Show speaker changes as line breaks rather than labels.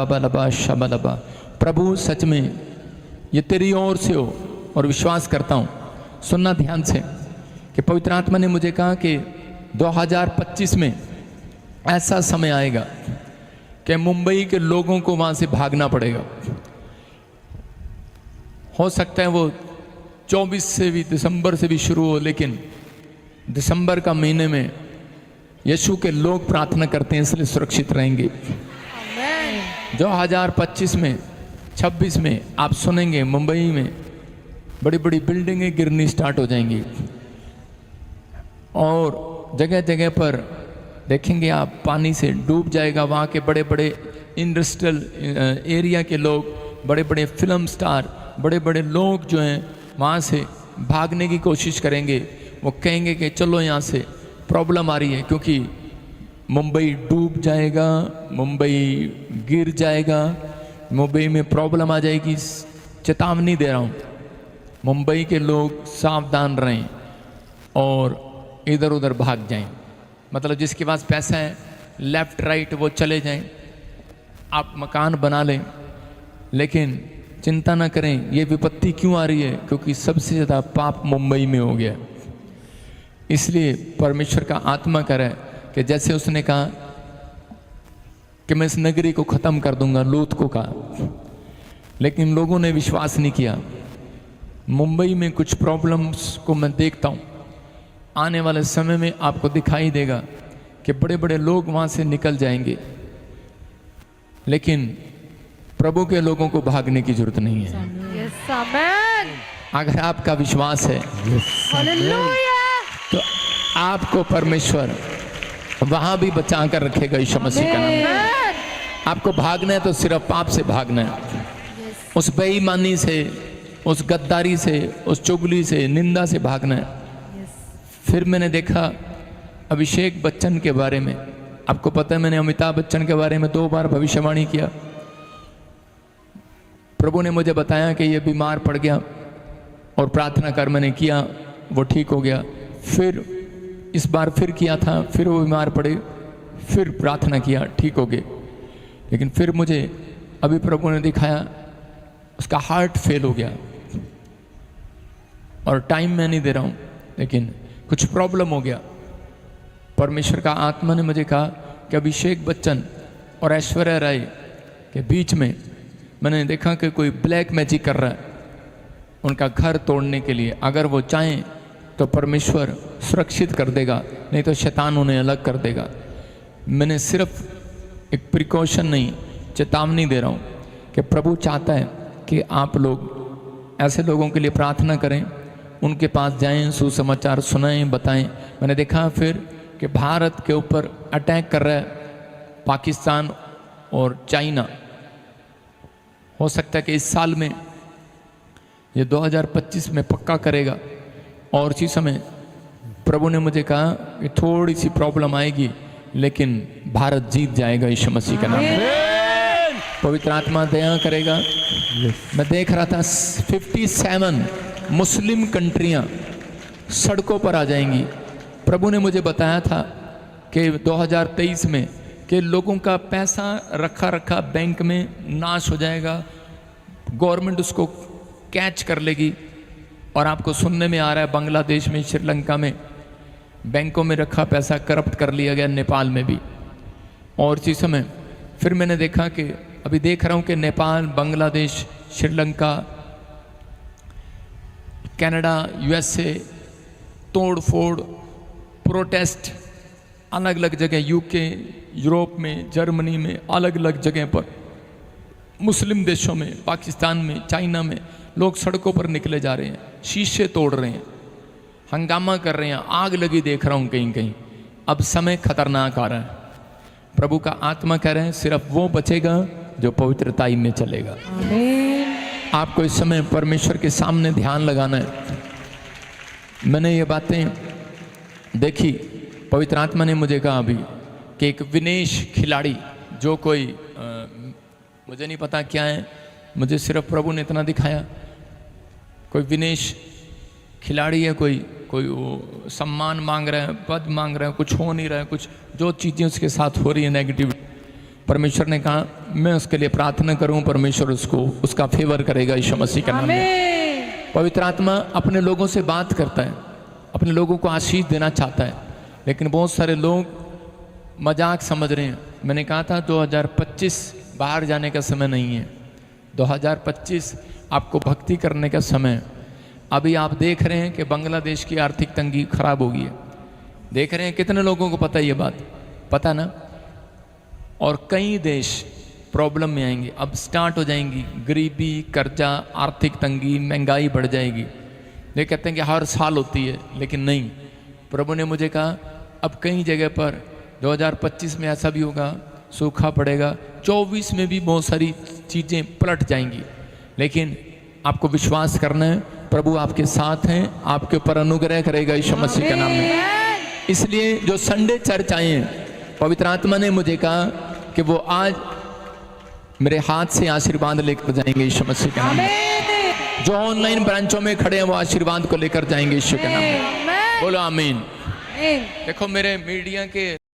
लबा शबलबा। प्रभु सच में ये तेरी ओर से हो और विश्वास करता हूँ। सुनना ध्यान से कि पवित्र आत्मा ने मुझे कहा कि 2025 में ऐसा समय आएगा कि मुंबई के लोगों को वहाँ से भागना पड़ेगा। हो सकता है वो 24 से भी, दिसंबर से भी शुरू हो, लेकिन दिसंबर का महीने में यीशु के लोग प्रार्थना करते हैं इसलिए सुरक्षित रहेंगे। 2025 में 26 में आप सुनेंगे मुंबई में बड़ी बड़ी बिल्डिंगें गिरनी स्टार्ट हो जाएंगी और जगह जगह पर देखेंगे आप पानी से डूब जाएगा। वहाँ के बड़े बड़े इंडस्ट्रियल एरिया के लोग, बड़े बड़े फिल्म स्टार, बड़े बड़े लोग जो हैं वहाँ से भागने की कोशिश करेंगे। वो कहेंगे कि चलो यहाँ से, प्रॉब्लम आ रही है क्योंकि मुंबई डूब जाएगा, मुंबई गिर जाएगा, मुंबई में प्रॉब्लम आ जाएगी। चेतावनी दे रहा हूँ, मुंबई के लोग सावधान रहें और इधर उधर भाग जाएं। मतलब जिसके पास पैसा है लेफ्ट राइट वो चले जाएं, आप मकान बना लें, लेकिन चिंता ना करें ये विपत्ति क्यों आ रही है, क्योंकि सबसे ज़्यादा पाप मुंबई में हो गया। इसलिए परमेश्वर का आत्मा कह रहा है कि जैसे उसने कहा कि मैं इस नगरी को ख़त्म कर दूंगा, लूत को कहा, लेकिन लोगों ने विश्वास नहीं किया। मुंबई में कुछ प्रॉब्लम्स को मैं देखता हूँ, आने वाले समय में आपको दिखाई देगा कि बड़े बड़े लोग वहाँ से निकल जाएंगे, लेकिन प्रभु के लोगों को भागने की जरूरत नहीं है।
Yes, amen.
अगर आपका विश्वास है तो आपको परमेश्वर वहां भी बचा कर रखेगा यीशु मसीह का नाम। आपको भागना है तो सिर्फ पाप से भागना है, उस बेईमानी से, उस गद्दारी से, उस चुगली से, निंदा से भागना है। फिर मैंने देखा अभिषेक बच्चन के बारे में। आपको पता है मैंने अमिताभ बच्चन के बारे में 2 बार भविष्यवाणी किया। प्रभु ने मुझे बताया कि ये बीमार पड़ गया और प्रार्थना कर मैंने किया, वो ठीक हो गया। फिर इस बार फिर किया था, फिर वो बीमार पड़े, फिर प्रार्थना किया, ठीक हो गए। लेकिन फिर मुझे अभी प्रभु ने दिखाया उसका हार्ट फेल हो गया और टाइम मैं नहीं दे रहा हूँ, लेकिन कुछ प्रॉब्लम हो गया। परमेश्वर का आत्मा ने मुझे कहा कि अभिषेक बच्चन और ऐश्वर्या राय के बीच में मैंने देखा कि कोई ब्लैक मैजिक कर रहा है उनका घर तोड़ने के लिए। अगर वो चाहें तो परमेश्वर सुरक्षित कर देगा, नहीं तो शैतान उन्हें अलग कर देगा। मैंने सिर्फ एक प्रिकॉशन नहीं, चेतावनी दे रहा हूँ कि प्रभु चाहता है कि आप लोग ऐसे लोगों के लिए प्रार्थना करें, उनके पास जाएं, सुसमाचार सुनाएं, बताएं। मैंने देखा फिर कि भारत के ऊपर अटैक कर रहा है पाकिस्तान और चाइना। हो सकता है कि इस साल में, ये 2025 में पक्का करेगा। और इसी समय प्रभु ने मुझे कहा कि थोड़ी सी प्रॉब्लम आएगी, लेकिन भारत जीत जाएगा यीशु मसीह का नाम में। पवित्र आत्मा दया करेगा। मैं देख रहा था 57 मुस्लिम कंट्रियां सड़कों पर आ जाएंगी। प्रभु ने मुझे बताया था कि 2023 में कि लोगों का पैसा रखा रखा बैंक में नाश हो जाएगा, गवर्नमेंट उसको कैच कर लेगी। और आपको सुनने में आ रहा है बांग्लादेश में, श्रीलंका में बैंकों में रखा पैसा करप्ट कर लिया गया, नेपाल में भी। और इसी समय फिर मैंने देखा कि अभी देख रहा हूँ कि नेपाल, बांग्लादेश, श्रीलंका, कनाडा, यूएसए, तोड़ फोड़, प्रोटेस्ट अलग अलग जगह, यूके, यूरोप में, जर्मनी में, अलग अलग जगह पर, मुस्लिम देशों में, पाकिस्तान में, चाइना में लोग सड़कों पर निकले जा रहे हैं, शीशे तोड़ रहे हैं, हंगामा कर रहे हैं, आग लगी देख रहा हूँ कहीं कहीं। अब समय खतरनाक आ रहा है। प्रभु का आत्मा कह रहे हैं सिर्फ वो बचेगा जो पवित्रताई में चलेगा। आपको इस समय परमेश्वर के सामने ध्यान लगाना है। मैंने ये बातें देखी, पवित्र आत्मा ने मुझे कहा अभी कि एक विनेश खिलाड़ी, जो कोई मुझे नहीं पता क्या है, मुझे सिर्फ प्रभु ने इतना दिखाया, कोई विनेश खिलाड़ी है, कोई वो सम्मान मांग रहा है, पद मांग रहा है, कुछ हो नहीं रहा है, कुछ जो चीज़ें उसके साथ हो रही है नेगेटिव। परमेश्वर ने कहा मैं उसके लिए प्रार्थना करूं, परमेश्वर उसका फेवर करेगा यीशु मसीह के नाम में।
आमीन।
पवित्र आत्मा अपने लोगों से बात करता है, अपने लोगों को आशीष देना चाहता है, लेकिन बहुत सारे लोग मजाक समझ रहे हैं। मैंने कहा था 2025 बाहर जाने का समय नहीं है, 2025 आपको भक्ति करने का समय। अभी आप देख रहे हैं कि बांग्लादेश की आर्थिक तंगी खराब हो गई है, देख रहे हैं, कितने लोगों को पता है ये बात, पता ना। और कई देश प्रॉब्लम में आएंगे, अब स्टार्ट हो जाएंगी, गरीबी, कर्जा, आर्थिक तंगी, महंगाई बढ़ जाएगी। ये कहते हैं कि हर साल होती है, लेकिन नहीं। प्रभु ने मुझे कहा अब कई जगह पर 2025 में ऐसा भी होगा, सूखा पड़ेगा, 24 में भी बहुत सारी चीज़ें पलट जाएंगी, लेकिन आपको विश्वास करना है, प्रभु आपके साथ हैं, आपके ऊपर अनुग्रह करेगा यीशु मसीह के नाम में। इसलिए जो संडे चर्च आए हैं, पवित्र आत्मा ने मुझे कहा कि वो आज मेरे हाथ से आशीर्वाद लेकर जाएंगे यीशु मसीह के नाम में। जो ऑनलाइन ब्रांचों में खड़े हैं वो आशीर्वाद को लेकर जाएंगे यीशु के नाम में। बोलो आमीन। देखो मेरे मीडिया के